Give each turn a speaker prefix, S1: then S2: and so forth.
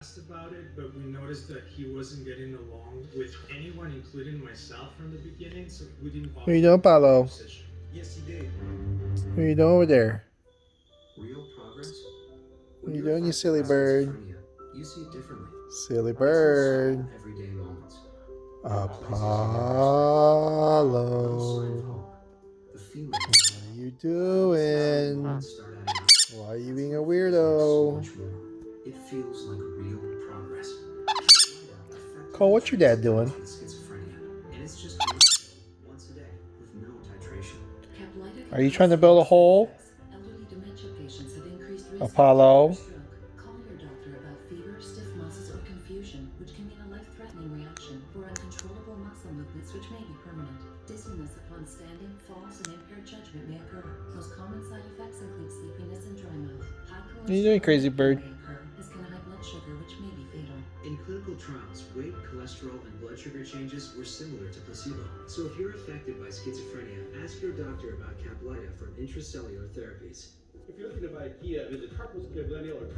S1: asked about it, but we noticed that he wasn't getting along with anyone, including myself, from the beginning, so we didn't
S2: What are you
S1: bother
S2: doing, Paulo?
S1: decision. Yes, he did.
S2: What are you doing over there?
S3: Real progress?
S2: What
S3: When
S2: are you
S3: you're
S2: doing, you
S3: affected
S2: silly
S3: by
S2: bird?
S3: schizophrenia, you see it differently.
S2: Silly
S3: It's in
S2: bird.
S3: small, everyday moments. Places you never expected. No sign of
S2: Apollo.
S3: hope. The feeling
S2: What are you
S3: when
S2: doing?
S3: moments start adding up.
S2: Why are you
S3: That's
S2: being
S3: when
S2: a
S3: it feels like so
S2: weirdo?
S3: much more. It feels like real progress.
S2: Cole,
S3: Effectively
S2: what's your
S3: treats
S2: dad doing?
S3: adults with schizophrenia, and it's just one pill once a day with no titration.
S2: Are you trying to build a hole?
S4: Elderly dementia patients have increased risk of
S2: Apollo?
S4: stroke. Call your doctor about fever, stiff muscles, or confusion, which can mean a life-threatening reaction, or uncontrollable muscle movements, which may be permanent. Dizziness upon standing, falls, and impaired judgment may occur. Most common side effects include sleepiness and dry mouth. High
S2: What are you doing,
S4: cholesterol
S2: crazy bird?
S4: may occur, as can high blood sugar, which may be fatal.
S3: In clinical trials, weight, cholesterol, and blood sugar changes were similar to placebo. So if you're affected by schizophrenia, ask your doctor about Caplyta from Intracellular Therapies.
S5: If you're looking to buy a Kia, visit Harpo's Kia Glendale or